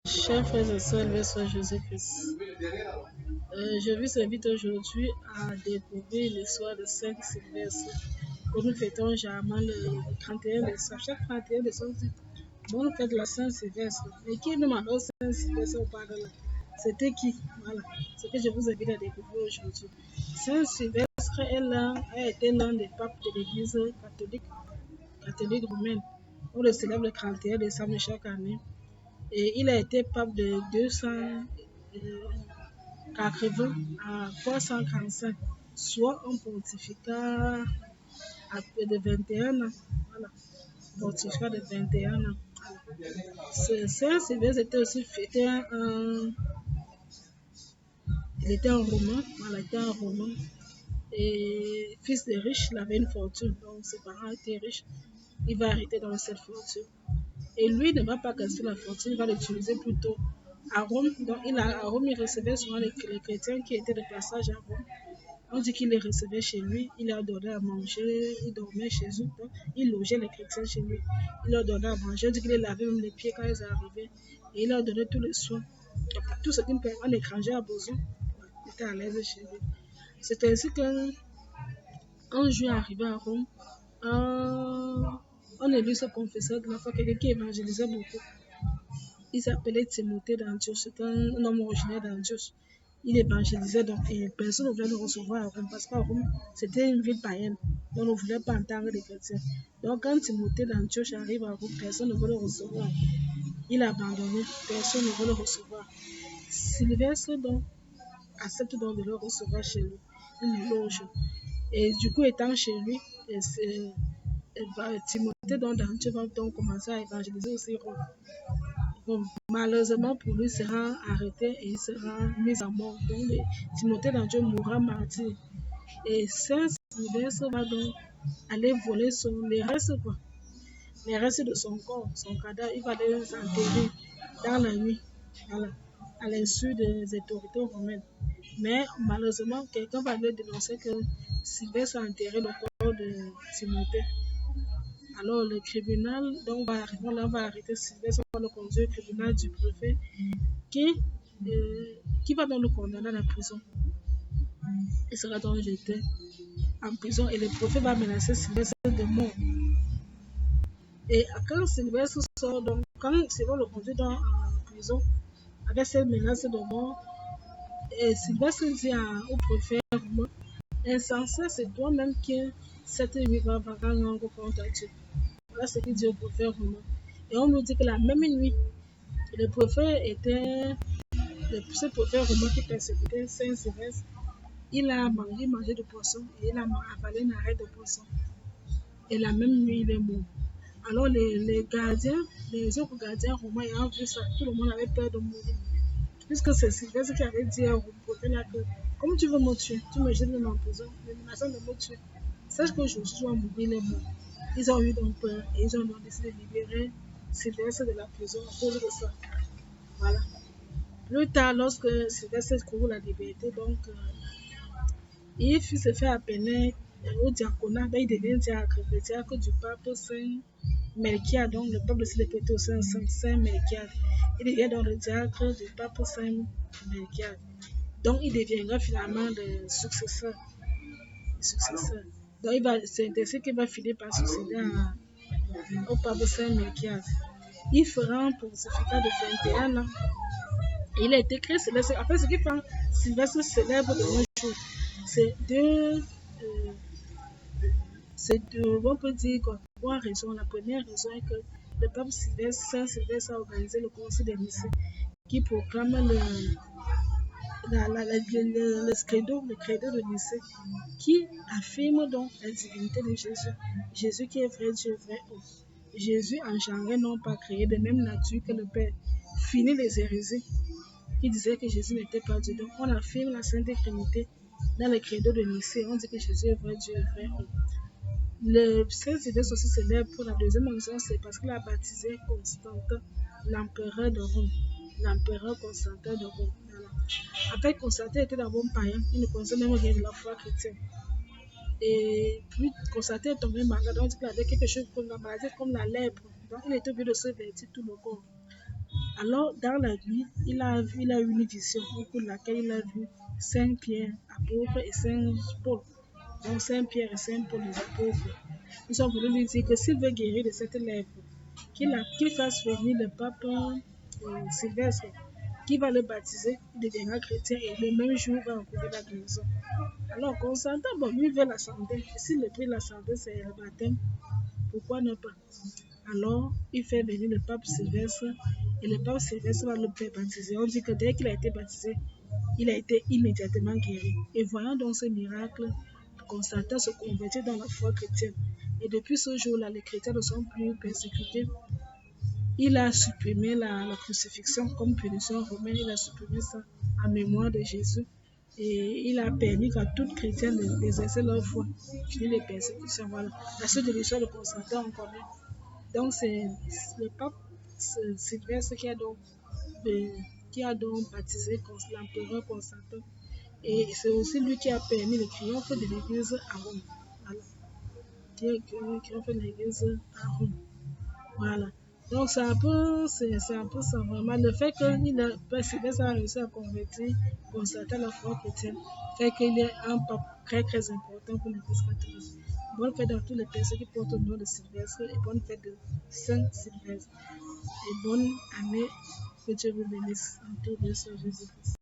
Chers frères et sœurs, loué soit Jésus-Christ. Je vous invite aujourd'hui à découvrir l'histoire de Saint Sylvestre que nous fêtons généralement le 31 décembre. Chaque 31 décembre, bon, nous fêtons la Saint Sylvestre. Mais qui nous alors Saint Sylvestre au par-delà? C'était qui? Voilà, ce que je vous invite à découvrir aujourd'hui. Saint Sylvestre a été l'un des papes de l'Église catholique romaine. On le célèbre le 31 décembre de chaque année. Et il a été pape de 280 à 345, soit un pontificat de 21 ans. Voilà, pontificat de 21 ans. Saint Sylvestre était aussi il était un Romain, voilà, il était un Romain. Et fils de riche, il avait une fortune, donc ses parents étaient riches. Il va arrêter dans cette fortune. Et lui ne va pas casser la fortune, il va l'utiliser plutôt à Rome. Donc, à Rome, il recevait souvent les chrétiens qui étaient de passage à Rome. On dit qu'il les recevait chez lui, il leur donnait à manger, il dormait chez eux. Donc, il logeait les chrétiens chez lui, il leur donnait à manger. On dit qu'il les lavait même les pieds quand ils arrivaient. Et il leur donnait tous les soins. Donc, tout ce qu'un étranger a besoin, il était à l'aise chez lui. C'est ainsi qu'un jour arrivé à Rome, on élu ce confesseur de la foi, quelqu'un qui évangélisait beaucoup. Il s'appelait Timothée d'Antioche, c'était un homme originaire d'Antioche. Il évangélisait donc et personne ne voulait le recevoir à Rome parce qu'à Rome, c'était une ville païenne. On ne voulait pas entendre les chrétiens. Donc quand Timothée d'Antioche arrive à Rome, personne ne veut le recevoir. Il a abandonné, personne ne veut le recevoir. Sylvestre donc accepte donc de le recevoir chez lui. Il le loge. Et du coup, étant chez lui, Timothée d'Antioche va donc commencer à évangéliser aussi Rome. Bon, malheureusement pour lui, il sera arrêté et il sera mis à mort. Donc, Timothée d'Antioche mourra martyr. Et Saint Sylvestre va donc aller voler les restes de son corps, son cadavre. Il va les enterrer dans la nuit, voilà, à l'insu des autorités romaines. Mais malheureusement, quelqu'un va lui dénoncer que Sylvestre a enterré le corps de Timothée. Alors le tribunal donc va arrêter Sylvestre, on va le conduire au tribunal du préfet qui va donc le condamner à la prison. Il sera donc jeté en prison et le préfet va menacer Sylvestre de mort. Et quand Sylvestre sort, donc quand Sylvestre le conduit en prison avec cette menace de mort, et Sylvestre dit au préfet romain, insensé, c'est toi-même qui cette nuit va rendre compte à Dieu. Voilà ce qu'il dit au préfet romain. Et on nous dit que la même nuit, ce préfet romain qui persécutait Saint Sylvestre, il a mangé de poisson et il a avalé une arête de poisson. Et la même nuit, il est mort. Alors les autres gardiens romains ayant vu ça, tout le monde avait peur de mourir. Puisque c'est Sylvestre qui avait dit au préfet là que, comme tu veux me tuer, tu me jettes en prison, mais menaçant de me tuer. Sache que je suis mort, il est mort. Ils ont eu donc peur et ils ont donc décidé de libérer Sylvestre de la prison à cause de ça. Voilà. Plus tard, lorsque Sylvestre court la liberté, donc il se fait appeler au diaconat, ben, il devient diacre, le diacre du pape Saint Melchiade, donc le pape aussi le au Saint Melchiade. Il devient donc le diacre du pape Saint Melchiade. Donc il deviendra finalement le successeur. Donc c'est ainsi qu'il va finir par succéder au pape Saint Melchiade. Il fera un pontificat de 21 ans. Il a été créé Sylvestre. En fait, ce qui fait Sylvestre célèbre de nos jours, c'est on peut dire quoi, trois raisons. La première raison est que le pape Saint Sylvestre a organisé le concile des Nicées qui proclame le credo de Nicée qui affirme donc la divinité de Jésus. Jésus qui est vrai Dieu, vrai homme. Jésus engendré, non pas créé de même nature que le Père. Fini les hérésies qui disaient que Jésus n'était pas Dieu. Donc on affirme la Sainte Trinité dans le credo de Nicée. On dit que Jésus est vrai Dieu, vrai homme. Le Saint Sylvestre aussi célèbre pour la deuxième raison, c'est parce qu'il a baptisé Constantin, l'empereur de Rome. L'empereur Constantin de Rome. Voilà. Après, Constantin était d'abord païen, il ne connaissait même rien de la foi chrétienne. Et puis, Constantin est tombé malade, donc il avait quelque chose comme la maladie, comme la lèpre. Donc, il était obligé de se vertir tout le corps. Alors, dans la nuit, il a eu une vision au cours de laquelle il a vu Saint Pierre, apôtre, et Saint Paul. Donc, Saint Pierre et Saint Paul, les apôtres. Ils sont venus lui dire que s'il veut guérir de cette lèpre, qu'il fasse venir le pape Sylvestre, qui va le baptiser, il deviendra chrétien et le même jour va rencontrer la guérison. Alors, Constantin, bon, lui veut la santé. Et si le prix de la santé, c'est le baptême, pourquoi ne pas? Alors, il fait venir le pape Sylvestre et le pape Sylvestre va le faire baptiser. On dit que dès qu'il a été baptisé, il a été immédiatement guéri. Et voyant donc ce miracle, Constantin se convertit dans la foi chrétienne. Et depuis ce jour-là, les chrétiens ne sont plus persécutés. Il a supprimé la crucifixion comme punition romaine. Il a supprimé ça en mémoire de Jésus. Et il a permis à toutes chrétiennes d'exercer leur foi, fini les persécutions. Voilà. La suite de l'histoire de Constantin, on connaît. Donc, c'est le pape Sylvestre qui a donc baptisé l'empereur Constantin. Et c'est aussi lui qui a permis le triomphe de l'église à Rome. Voilà. Le triomphe de l'église à Rome. Voilà. Donc, c'est un peu ça vraiment. Le fait que Sylvestre a réussi à convertir Constantin à la foi chrétienne fait qu'il est un pape très très important pour l'église catholique. Bonne fête à tous les personnes qui portent le nom de Sylvestre et bonne fête de Saint Sylvestre. Et bonne année, que Dieu vous bénisse en tout Dieu sur Jésus-Christ.